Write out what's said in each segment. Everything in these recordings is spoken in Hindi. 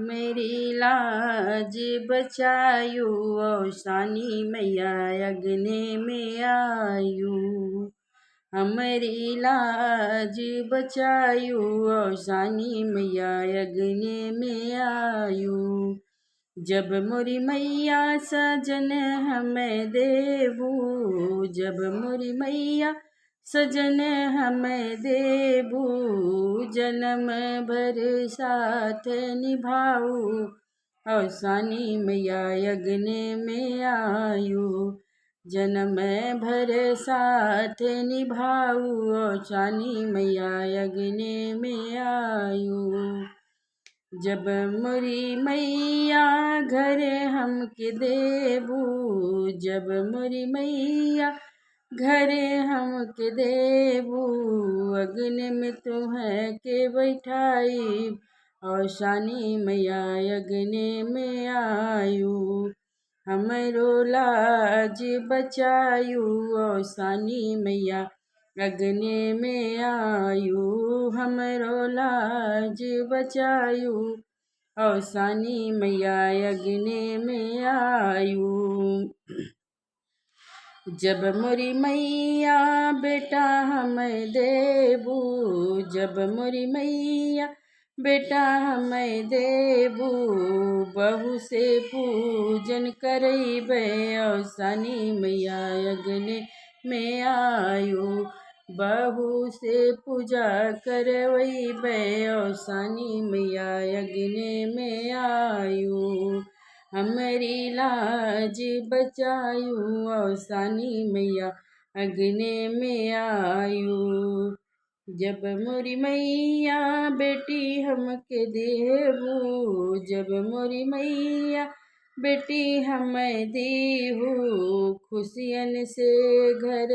मेरी लाज बचायू औसानी मैया अग्नि में आयू। हमारी लाज बचायू औसानी मैया अग्नि में आयू। जब मोरी मैया सजन हमें देबू, जब मोरी मैया सजन हमें देबू, जन्म भर साथ निभाऊ औसानी मैया अग्नि में आयू। जन्म भर साथ निभाऊ औसानी मैया अग्नि में आयू। जब मोरी मैया घर हमके देबू, जब मोरी मैया घर हमके देबू, अग्नि में तुम्हें के बैठाई औसानी मैया अग्नि में आयू। हमरो लाज बचायू औसानी मैया अग्नि में आयू। हमरो लाज बचायू औसानी मैया अग्नि में आयू। जब मोरी मैया बेटा हमें देबू, जब मोरी मैया बेटा हमें देबू, बहू से पूजन करैबे औसानी मैया अग्नि में आयू। बहू से पूजा करवैबे औसानी मैया अग्नि में आयू। हमारी लाज बचायू औसानी मैया अग्नि में आयू। जब मोरी मैया बेटी हमके देबू, जब मोरी मैया बेटी हमें दीहू, खुशियन से घर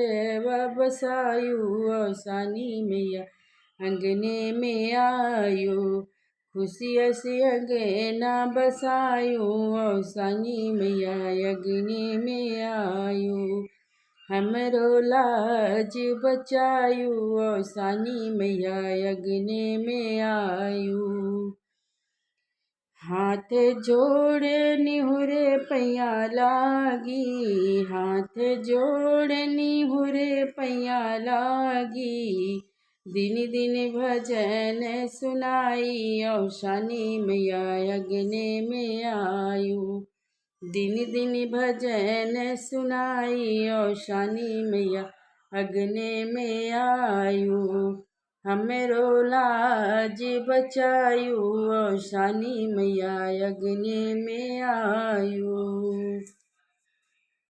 बसायू औसानी मैया अग्नि में आयू। खुशिया से अगना बसायू औसानी मैया अग्नि में आयू। हमरो लाज बचायू औसानी मैया अग्नि में आयू। हाथ जोड़ निहुरे पैया लागी, हाथ जोड़ निहुरे पैया लागी, दिन दिन भजन सुनाई औसानी मैया अग्नि में आयू। दिन दिन भजन सुनाई औसानी मैया अग्नि में आयू। हमरो लाज बचायू औसानी मैया अग्नि में आयू।